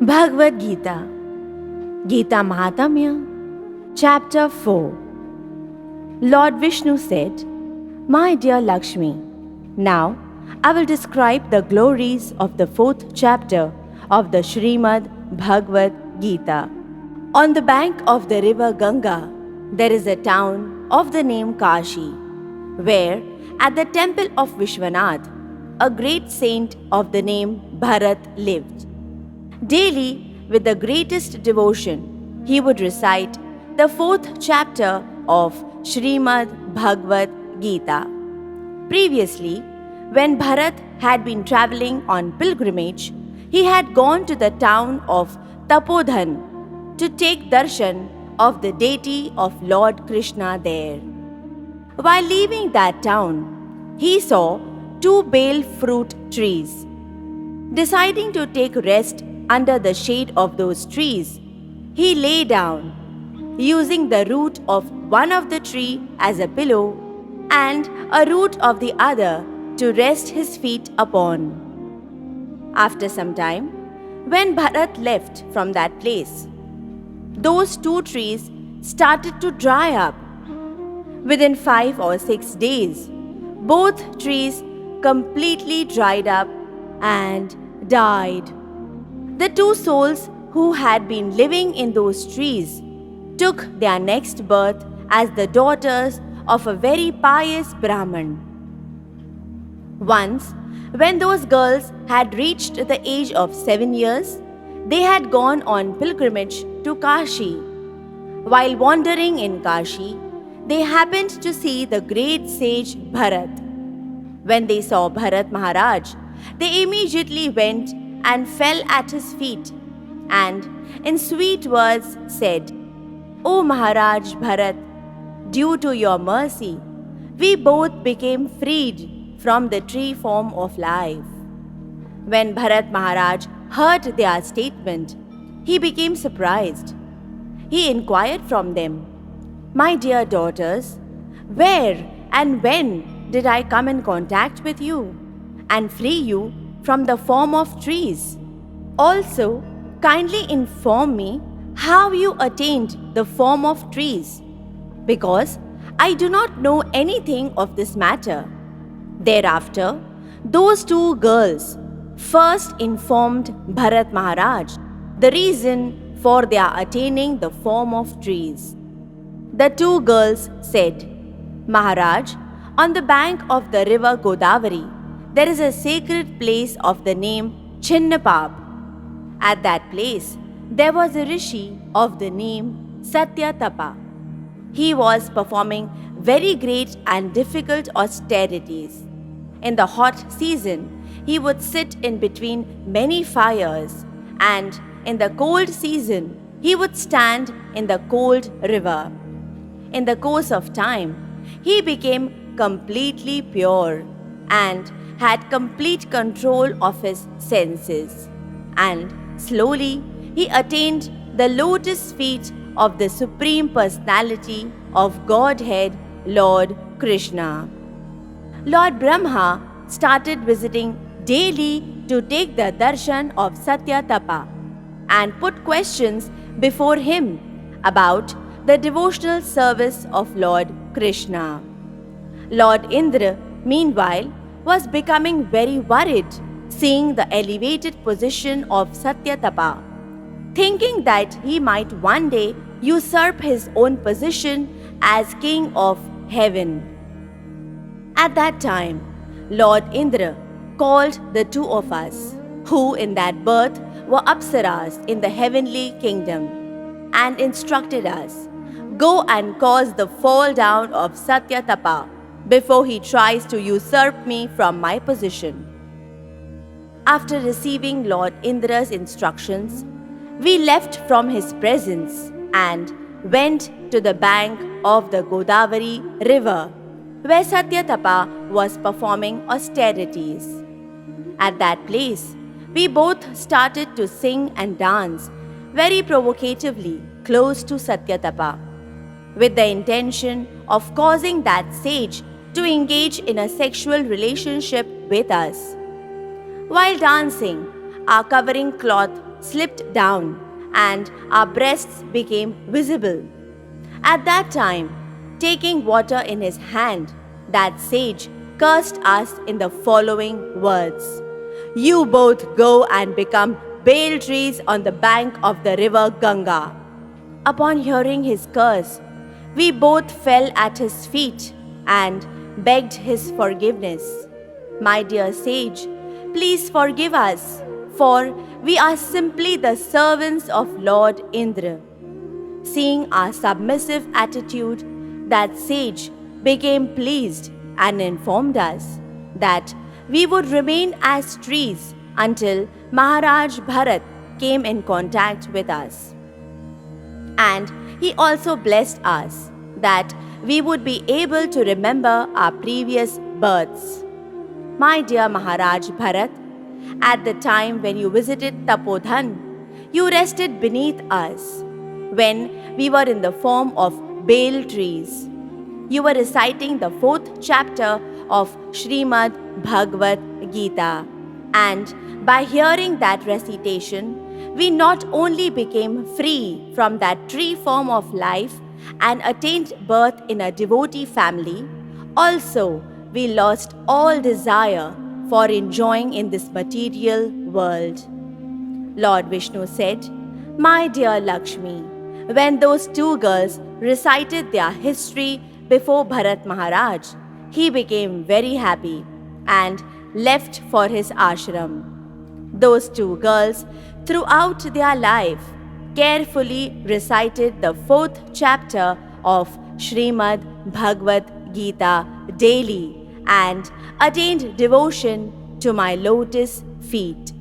Bhagavad Gita, Gita Mahatmya, Chapter 4. Lord Vishnu said, My dear Lakshmi, now I will describe the glories of the fourth chapter of the Srimad Bhagavad Gita. On the bank of the river Ganga, there is a town of the name Kashi, where at the temple of Vishwanath, a great saint of the name Bharat lived. Daily, with the greatest devotion, he would recite the fourth chapter of Srimad Bhagavad Gita. Previously, when Bharat had been traveling on pilgrimage, he had gone to the town of Tapodhan to take darshan of the deity of Lord Krishna there. While leaving that town, he saw two bale fruit trees. Deciding to take rest under the shade of those trees, he lay down, using the root of one of the tree as a pillow and a root of the other to rest his feet upon. After some time, when Bharat left from that place, those two trees started to dry up. Within 5 or 6 days, both trees completely dried up and died. The two souls who had been living in those trees took their next birth as the daughters of a very pious Brahman. Once, when those girls had reached the age of 7 years, they had gone on pilgrimage to Kashi. While wandering in Kashi, they happened to see the great sage Bharat. When they saw Bharat Maharaj, they immediately went and fell at his feet and in sweet words said, O Maharaj Bharat, due to your mercy, we both became freed from the tree form of life. When Bharat Maharaj heard their statement, he became surprised. He inquired from them, My dear daughters, where and when did I come in contact with you and free you from the form of trees? Also, kindly inform me how you attained the form of trees, because I do not know anything of this matter. Thereafter, those two girls first informed Bharat Maharaj the reason for their attaining the form of trees. The two girls said, Maharaj, on the bank of the river Godavari, there is a sacred place of the name Chinnapab. At that place, there was a rishi of the name Satyatapa. He was performing very great and difficult austerities. In the hot season, he would sit in between many fires, and in the cold season, he would stand in the cold river. In the course of time, he became completely pure and had complete control of his senses, and slowly he attained the lotus feet of the Supreme Personality of Godhead, Lord Krishna. Lord Brahma started visiting daily to take the darshan of Satyatapa and put questions before him about the devotional service of Lord Krishna. Lord Indra, meanwhile, was becoming very worried seeing the elevated position of Satyatapa, thinking that he might one day usurp his own position as king of heaven. At that time, Lord Indra called the two of us, who in that birth were Apsaras in the heavenly kingdom, and instructed us, Go and cause the fall down of Satyatapa before he tries to usurp me from my position. After receiving Lord Indra's instructions, we left from his presence and went to the bank of the Godavari river, where Satyatapa was performing austerities. At that place, we both started to sing and dance very provocatively close to Satyatapa, with the intention of causing that sage to engage in a sexual relationship with us. While dancing, our covering cloth slipped down and our breasts became visible. At that time, taking water in his hand, that sage cursed us in the following words: "You both go and become bale trees on the bank of the river Ganga." Upon hearing his curse, we both fell at his feet and begged his forgiveness. "My dear sage, please forgive us, for we are simply the servants of Lord Indra." Seeing our submissive attitude, that sage became pleased and informed us that we would remain as trees until Maharaj Bharat came in contact with us. And he also blessed us that we would be able to remember our previous births. My dear Maharaj Bharat, at the time when you visited Tapodhan, you rested beneath us when we were in the form of bale trees. You were reciting the 4th chapter of Srimad Bhagavad Geeta. And by hearing that recitation, we not only became free from that tree form of life and attained birth in a devotee family, also we lost all desire for enjoying in this material world. Lord Vishnu said, "My dear Lakshmi," when those two girls recited their history before Bharat Maharaj, he became very happy and left for his ashram. Those two girls, throughout their life, carefully recited the 4th chapter of Srimad Bhagavad Geeta daily and attained devotion to my lotus feet.